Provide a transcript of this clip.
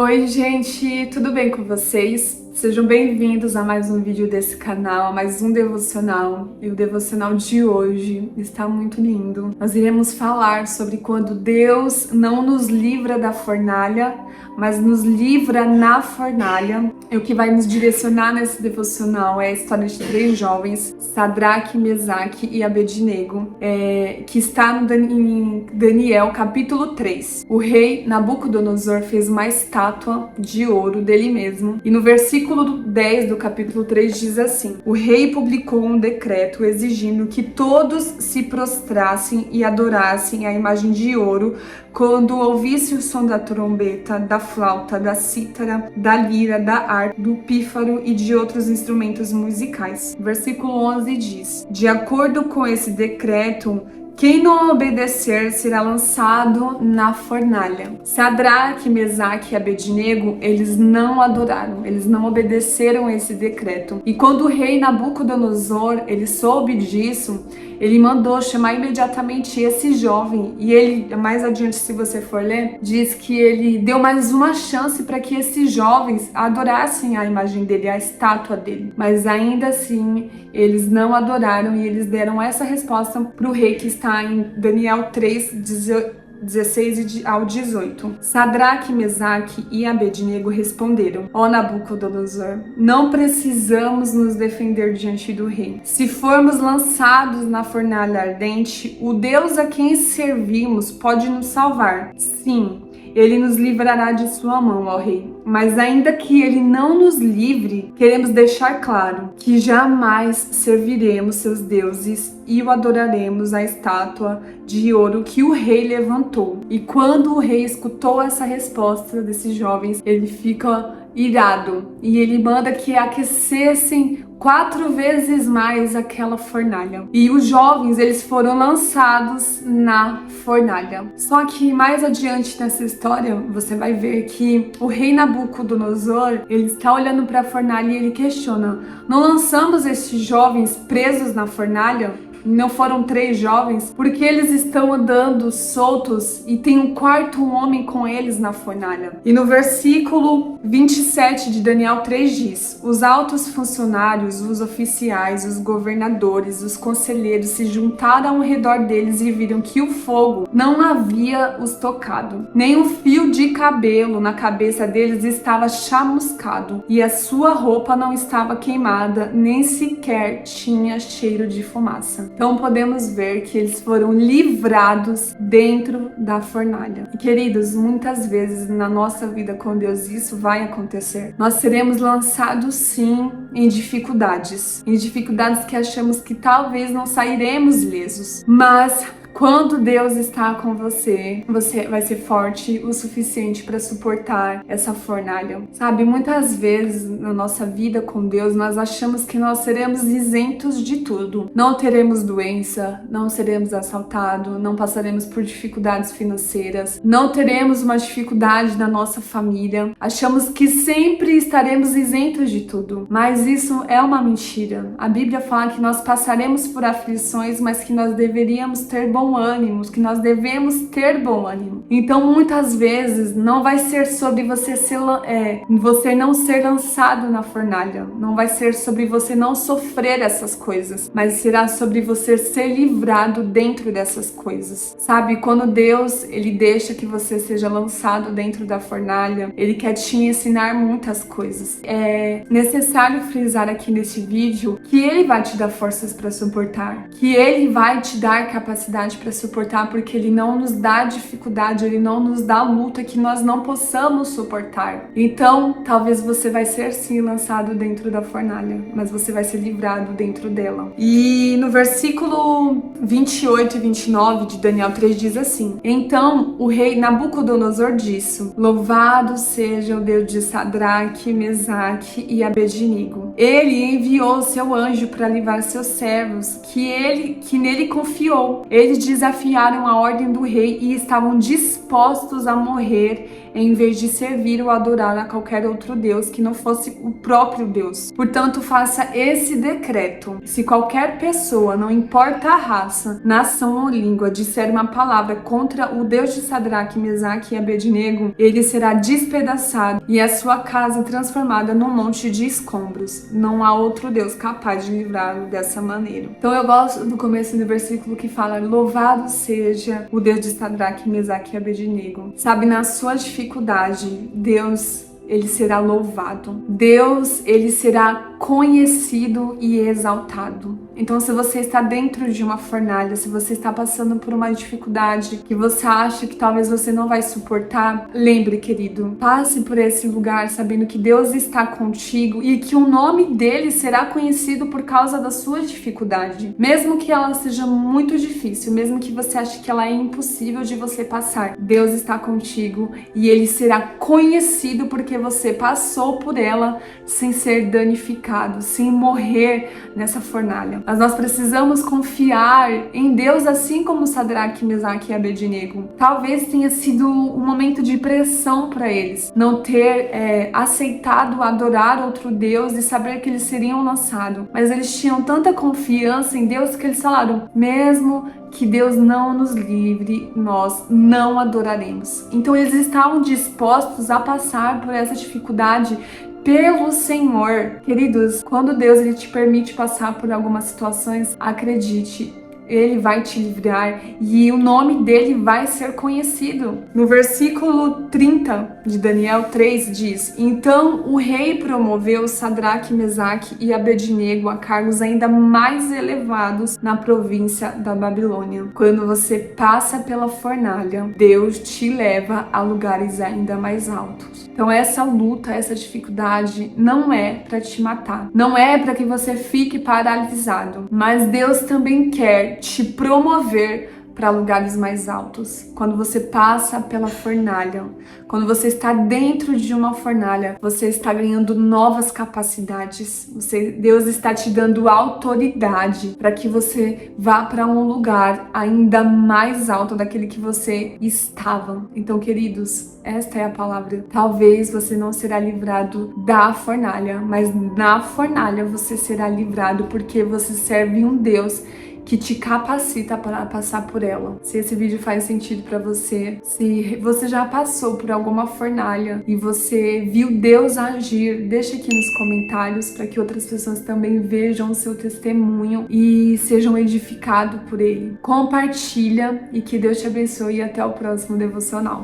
Oi, gente, tudo bem com vocês? Sejam bem-vindos a mais um vídeo desse canal, a mais um devocional. E o devocional de hoje está muito lindo. Nós iremos falar sobre quando Deus não nos livra da fornalha, mas nos livra na fornalha. E o que vai nos direcionar nesse devocional é a história de 3 jovens, Sadraque, Mesaque e Abednego, que está em Daniel capítulo 3. O rei Nabucodonosor fez uma estátua de ouro dele mesmo, e no versículo 10 do capítulo 3 diz assim: o rei publicou um decreto exigindo que todos se prostrassem e adorassem a imagem de ouro quando ouvisse o som da trombeta, da flauta, da cítara, da lira, da harpa, do pífaro e de outros instrumentos musicais. Versículo 11 diz: de acordo com esse decreto, quem não obedecer será lançado na fornalha. Sadraque, Mesaque e Abednego, eles não adoraram, eles não obedeceram esse decreto. E quando o rei Nabucodonosor, ele soube disso, ele mandou chamar imediatamente esse jovem. E ele, mais adiante, se você for ler, diz que ele deu mais uma chance para que esses jovens adorassem a imagem dele, a estátua dele. Mas ainda assim, eles não adoraram e eles deram essa resposta para o rei, que está em Daniel 3, 16 ao 18. Sadraque, Mesaque e Abednego responderam: ó Nabucodonosor, não precisamos nos defender diante do rei. Se formos lançados na fornalha ardente, o Deus a quem servimos pode nos salvar. Sim, ele nos livrará de sua mão, ó rei. Mas ainda que ele não nos livre, queremos deixar claro que jamais serviremos seus deuses e o adoraremos a estátua de ouro que o rei levantou. E quando o rei escutou essa resposta desses jovens, ele fica irado e ele manda que aquecessem 4 vezes mais aquela fornalha. E os jovens, eles foram lançados na fornalha. Só que mais adiante nessa história, você vai ver que o rei Nabucodonosor, ele está olhando para a fornalha e ele questiona: não lançamos estes jovens presos na fornalha? Não foram 3 jovens? Porque eles estão andando soltos e tem um 4º homem com eles na fornalha. E no versículo 27 de Daniel 3 diz: os altos funcionários, os oficiais, os governadores, os conselheiros se juntaram ao redor deles e viram que o fogo não havia os tocado. Nem um fio de cabelo na cabeça deles estava chamuscado, e a sua roupa não estava queimada, nem sequer tinha cheiro de fumaça. Então podemos ver que eles foram livrados dentro da fornalha. E queridos, muitas vezes na nossa vida com Deus isso vai acontecer. Nós seremos lançados sim em dificuldades que achamos que talvez não sairemos ilesos. Mas quando Deus está com você, você vai ser forte o suficiente para suportar essa fornalha. Sabe, muitas vezes na nossa vida com Deus, nós achamos que nós seremos isentos de tudo. Não teremos doença, não seremos assaltados, não passaremos por dificuldades financeiras, não teremos uma dificuldade na nossa família. Achamos que sempre estaremos isentos de tudo. Mas isso é uma mentira. A Bíblia fala que nós passaremos por aflições, mas que nós deveríamos ter bom ânimo, que nós devemos ter bom ânimo. Então muitas vezes não vai ser sobre você não ser lançado na fornalha, não vai ser sobre você não sofrer essas coisas, mas será sobre você ser livrado dentro dessas coisas. Sabe, quando Deus, ele deixa que você seja lançado dentro da fornalha, ele quer te ensinar muitas coisas. É necessário frisar aqui neste vídeo que ele vai te dar forças para suportar, que ele vai te dar capacidade para suportar, porque ele não nos dá dificuldade, ele não nos dá luta que nós não possamos suportar. Então, talvez você vai ser sim lançado dentro da fornalha, mas você vai ser livrado dentro dela. E no versículo 28 e 29 de Daniel 3 diz assim: então o rei Nabucodonosor disse: louvado seja o Deus de Sadraque, Mesaque e Abednego. Ele enviou seu anjo para livrar seus servos, que nele confiou. Eles desafiaram a ordem do rei e estavam dispostos a morrer em vez de servir ou adorar a qualquer outro Deus que não fosse o próprio Deus. Portanto, faça esse decreto: se qualquer pessoa, não importa a raça, nação ou língua, disser uma palavra contra o Deus de Sadraque, Mesaque e Abednego, ele será despedaçado e a sua casa transformada num monte de escombros. Não há outro Deus capaz de livrá-lo dessa maneira. Então eu gosto do começo do versículo que fala: louvado seja o Deus de Sadraque, Mesaque e Abednego. Sabe, na sua dificuldade, Deus, ele será louvado. Deus, ele será conhecido e exaltado. Então, se você está dentro de uma fornalha, se você está passando por uma dificuldade que você acha que talvez você não vai suportar, lembre, querido, passe por esse lugar sabendo que Deus está contigo e que o nome dele será conhecido por causa da sua dificuldade. Mesmo que ela seja muito difícil, mesmo que você ache que ela é impossível de você passar, Deus está contigo e ele será conhecido porque você passou por ela sem ser danificado, sem morrer nessa fornalha. Mas nós precisamos confiar em Deus, assim como Sadraque, Mesaque e Abednego. Talvez tenha sido um momento de pressão para eles, não ter aceitado adorar outro Deus e saber que eles seriam lançados. Mas eles tinham tanta confiança em Deus que eles falaram: mesmo que Deus não nos livre, nós não adoraremos. Então eles estavam dispostos a passar por essa dificuldade pelo Senhor. Queridos, quando Deus ele te permite passar por algumas situações, acredite, ele vai te livrar e o nome dele vai ser conhecido. No versículo 30 de Daniel 3 diz: então o rei promoveu Sadraque, Mesaque e Abednego a cargos ainda mais elevados na província da Babilônia. Quando você passa pela fornalha, Deus te leva a lugares ainda mais altos. Então essa luta, essa dificuldade não é para te matar, não é para que você fique paralisado, mas Deus também quer te promover para lugares mais altos. Quando você passa pela fornalha, quando você está dentro de uma fornalha, você está ganhando novas capacidades. Deus está te dando autoridade para que você vá para um lugar ainda mais alto daquele que você estava. Então, queridos, esta é a palavra. Talvez você não será livrado da fornalha, mas na fornalha você será livrado porque você serve um Deus que te capacita para passar por ela. Se esse vídeo faz sentido para você, se você já passou por alguma fornalha e você viu Deus agir, deixa aqui nos comentários para que outras pessoas também vejam o seu testemunho e sejam edificados por ele. Compartilha e que Deus te abençoe e até o próximo devocional.